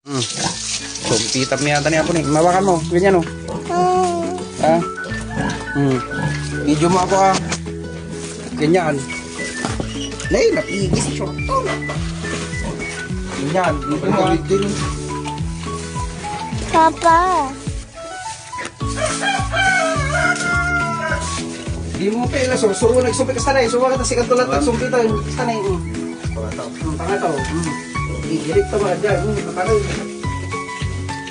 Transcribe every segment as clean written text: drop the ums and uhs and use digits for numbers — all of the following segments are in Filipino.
Sumpitap niya yata niya po nih. Mawakan mo. Ganyan o. Ha? Video mo ako ah. Ganyan. Nay, napigis siya. Ganyan. Dito mo ah. Papa. Di mo pala so. Suro nagsumpit ka sanay. Suro ka ta sikat tulat nagsumpitan. Sanay. Pangato. Direkta ba dyan? Nakalaw.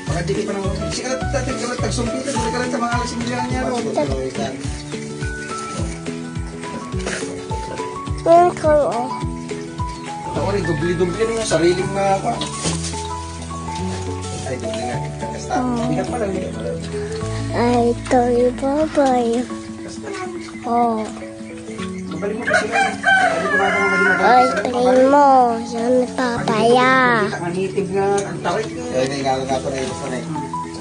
Pagkadikit pa naman. Sikat dati ka nagsumpitan. Hindi ka lang sa mga alas similihan niya. Ako rin, dubli-dubli rin yung sariling na ako. Ay, dubli nga. Kasta. Bigat pa lang. Ay, ito'y babay. Oh. Mabalik mo pa sila. Ay, tingin mo. Yan papaya. Manitib nga. Ang tarik nga. Ay, naigalan nga ito na ibos na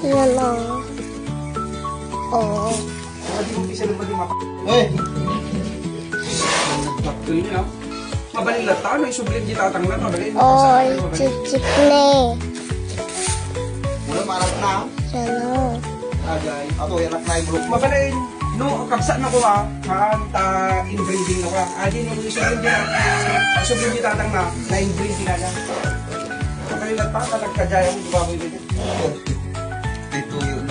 Yan o. Oh. Hindi mo pisa lang ba di mapa. eh! Nagpaptuloy niya. Mabalin lang tayo. Isublim di tatang lang. Mabalin. Oy, chichik ne. Mula marap na. Yan o. Agay. Ato, yanak na yung group. Mabalin. No, kapsa na ko ah. Kanta inbreeding na ko ah. Adi no, isublim di tatang na. Na inbreeding na niya. Mabalin lang tayo. Nagkajaya mo. Baboy dito. Dito yun.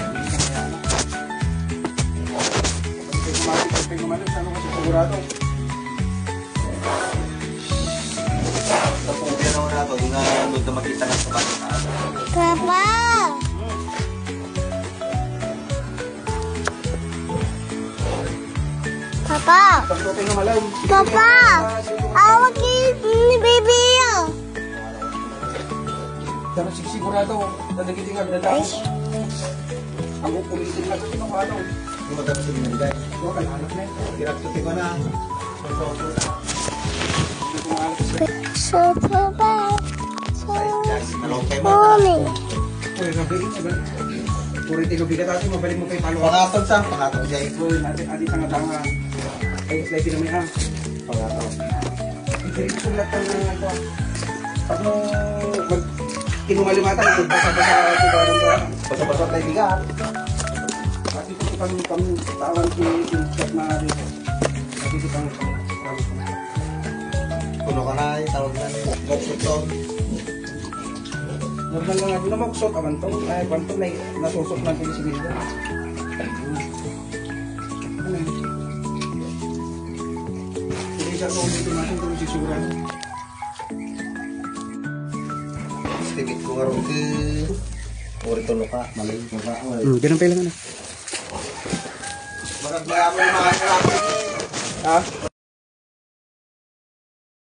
Kasi kumalit. Ano kasi sigurado. Tapos kaya naman nato, yung doon na makita nga sa bata. Papa. Papa. Pagkotay na malaw. Papa. Awag ni baby yun. Pero sigurado. Nadagiting nga dadaan. Ang upulitin lang kasi ng ano. Yung matapos yung binigay. Huwag ka nahanap na yun. Pinagtuti ko na. So, Papa. So, Along kay mo. Mommy. Uy, nabigin na ba? Puri tinubigat natin, mabalik mo kay Palo. Pangatog sa, pangatog siya. Uy, natin adi sa nga ay, slide din naman ha. Pangatog. Hindi rin sulat ka na ito. Pag mo, kinumalimatan, basa-basa ka. Basa-basa tayo bigat. At ito kami tawag yung na dito. At ito kami Puno ka na, tawag na niyo. Moksutong. normal lang ako na makusot. Abantong, ay, bantong na nasusok lang kini si Bilda. Ano yun? Hindi siya kung dito natin kung sisura. Stikit ko nga rin ke. Uri tulo ka, malayo ko ka. Ganun pa lang ano. Marag-marami mga Ha?